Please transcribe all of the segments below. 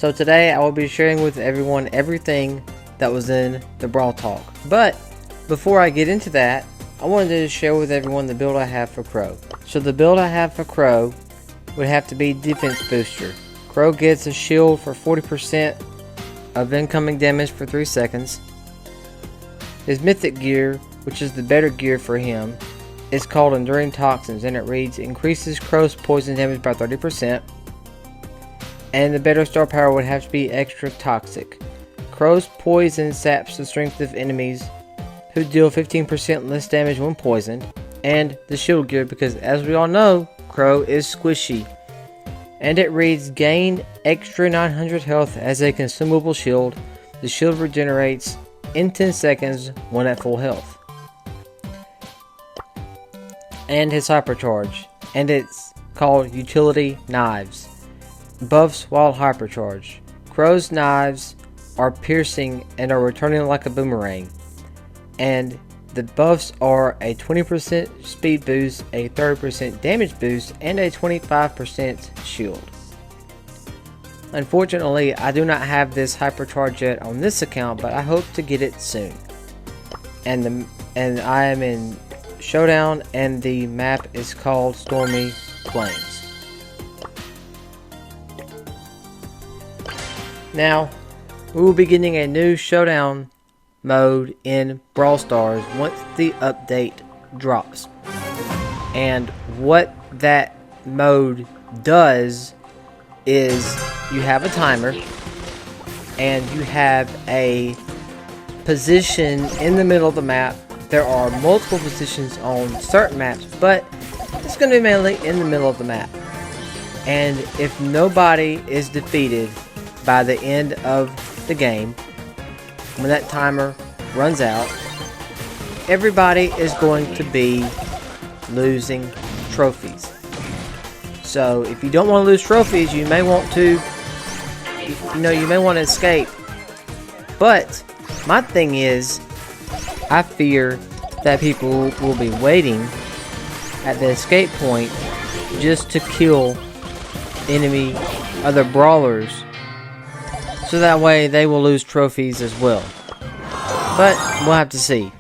So today I will be sharing with everyone everything that was in the Brawl Talk. But before I get into that, I wanted to share with everyone the build I have for Crow. So the build I have for Crow would have to be Defense Booster. Crow gets a shield for 40% of incoming damage for 3 seconds. His mythic gear, which is the better gear for him, is called Enduring Toxins, and it reads increases Crow's poison damage by 30%. And the better star power would have to be Extra Toxic. Crow's poison saps the strength of enemies who deal 15% less damage when poisoned. And the shield gear, because as we all know, Crow is squishy. And it reads gain extra 900 health as a consumable shield. The shield regenerates in 10 seconds when at full health. And his hypercharge, and it's called Utility Knives. Buffs while hypercharged. Crow's knives are piercing and are returning like a boomerang. And the buffs are a 20% speed boost, a 30% damage boost, and a 25% shield. Unfortunately, I do not have this hypercharge yet on this account, but I hope to get it soon. And I am in Showdown, and the map is called Stormy Plains. Now, we will be getting a new Showdown mode in Brawl Stars once the update drops. And what that mode does is you have a timer and you have a position in the middle of the map. There are multiple positions on certain maps, but it's going to be mainly in the middle of the map. And if nobody is defeated by the end of the game, when that timer runs out, everybody is going to be losing trophies. So if you don't want to lose trophies, you may want to, you may want to escape. But my thing is, I fear that people will be waiting at the escape point just to kill other brawlers, so that way they will lose trophies as well. But we'll have to see.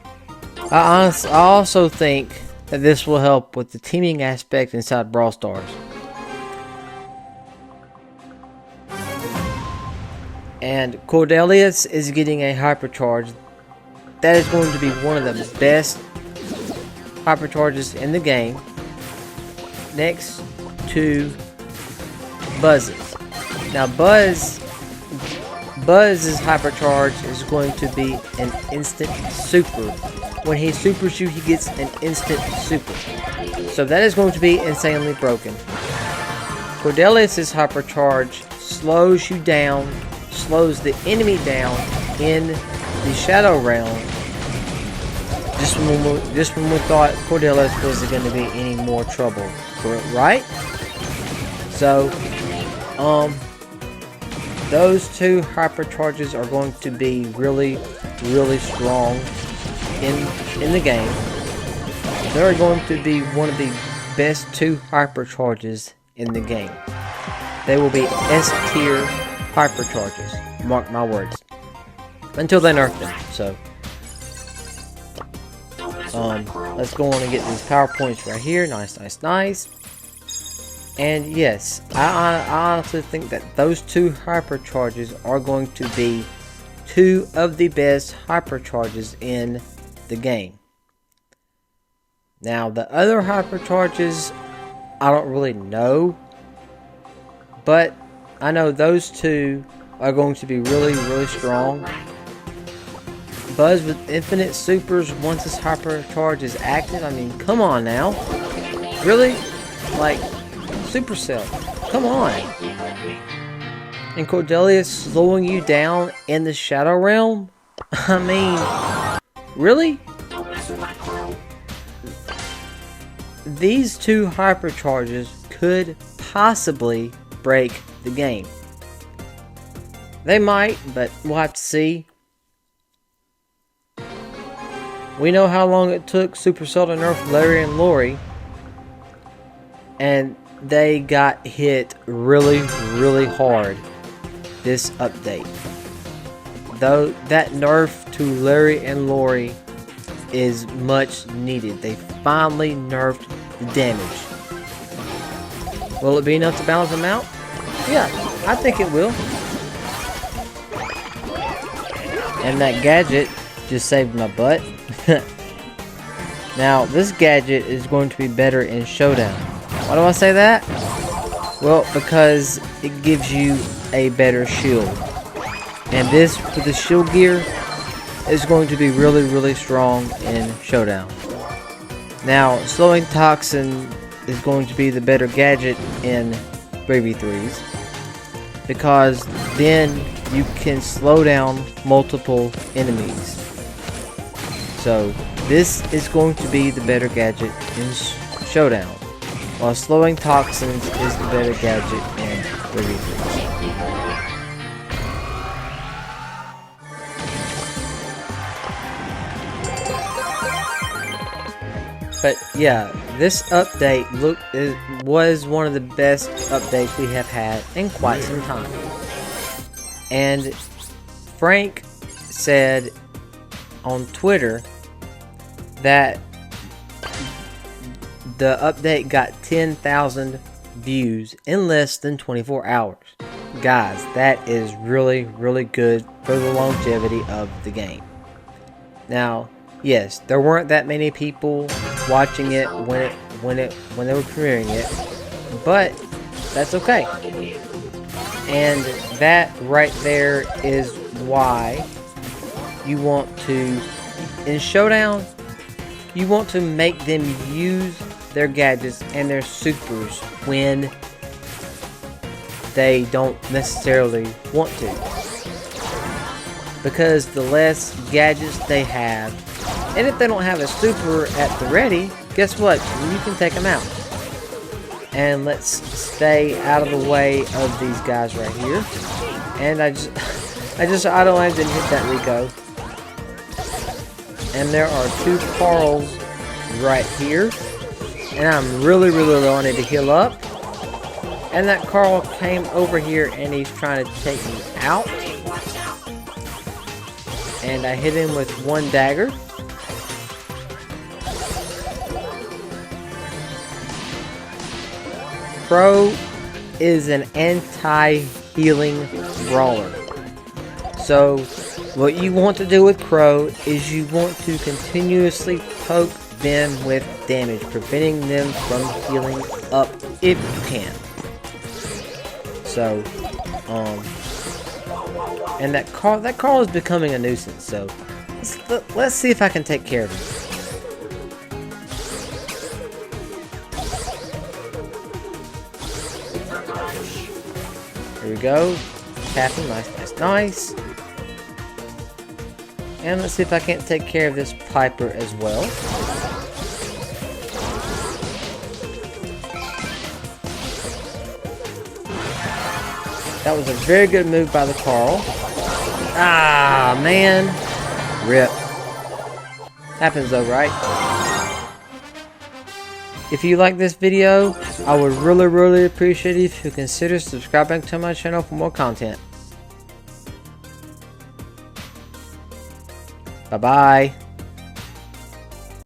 I also think that this will help with the teaming aspect inside Brawl Stars. And Cordelius is getting a hypercharge. That is going to be one of the best hypercharges in the game, next to Buzz's. Now Buzz's hypercharge is going to be an instant super. When he supers you, he gets an instant super. So that is going to be insanely broken. Cordelius' hypercharge slows you down, slows the enemy down in the Shadow Realm. Just when we thought Cordelius wasn't going to be any more trouble, right? So, those two hypercharges are going to be really, really strong in the game. They're going to be one of the best two hypercharges in the game. They will be S tier hypercharges. Mark my words. Until they nerf them. So, let's go on and get these power points right here. Nice, nice, nice. And yes, I honestly think that those two hypercharges are going to be two of the best hypercharges in the game. Now, the other hypercharges, I don't really know. But I know those two are going to be really, really strong. Buzz with infinite supers once his hypercharge is active. I mean, come on now. Really? Like, Supercell. Come on. And Cordelius slowing you down in the Shadow Realm? I mean, really? These two hypercharges could possibly break the game. They might, but we'll have to see. We know how long it took Supercell to nerf Larry and Lori, and they got hit really, really hard this update. Though that nerf to Larry and Lori is much needed. They finally nerfed the damage. Will it be enough to balance them out? Yeah, I think it will. And that gadget just saved my butt. Now, this gadget is going to be better in Showdown. Why do I say that? Well, because it gives you a better shield. And this, with the shield gear, is going to be really, really strong in Showdown. Now, slowing Toxin is going to be the better gadget in 3v3s. Because then you can slow down multiple enemies. So, this is going to be the better gadget in Showdown. While slowing Toxins is the better gadget in 3v3s. But yeah, this update was one of the best updates we have had in quite some time. And Frank said on Twitter that the update got 10,000 views in less than 24 hours. Guys, that is really, really good for the longevity of the game. Now, yes, there weren't that many people watching it when they were premiering it, but that's okay. And that right there is why you want to, in Showdown, you want to make them use their gadgets and their supers when they don't necessarily want to. Because the less gadgets they have, and if they don't have a super at the ready, guess what? You can take them out. And let's stay out of the way of these guys right here. And I auto-aimed and hit that Rico. And there are two Carls right here. And I'm really, really low. I need to heal up. And that Carl came over here and he's trying to take me out. And I hit him with one dagger. Crow is an anti-healing brawler. So what you want to do with Crow is you want to continuously poke them with damage, preventing them from healing up if you can. So, and that Carl is becoming a nuisance. So let's see if I can take care of him. Here we go. Tapping, nice. And let's see if I can't take care of this Piper as well. That was a very good move by the Carl. Ah, man. Rip. Happens though, right? If you like this video, I would really, really appreciate it if you consider subscribing to my channel for more content. Bye-bye.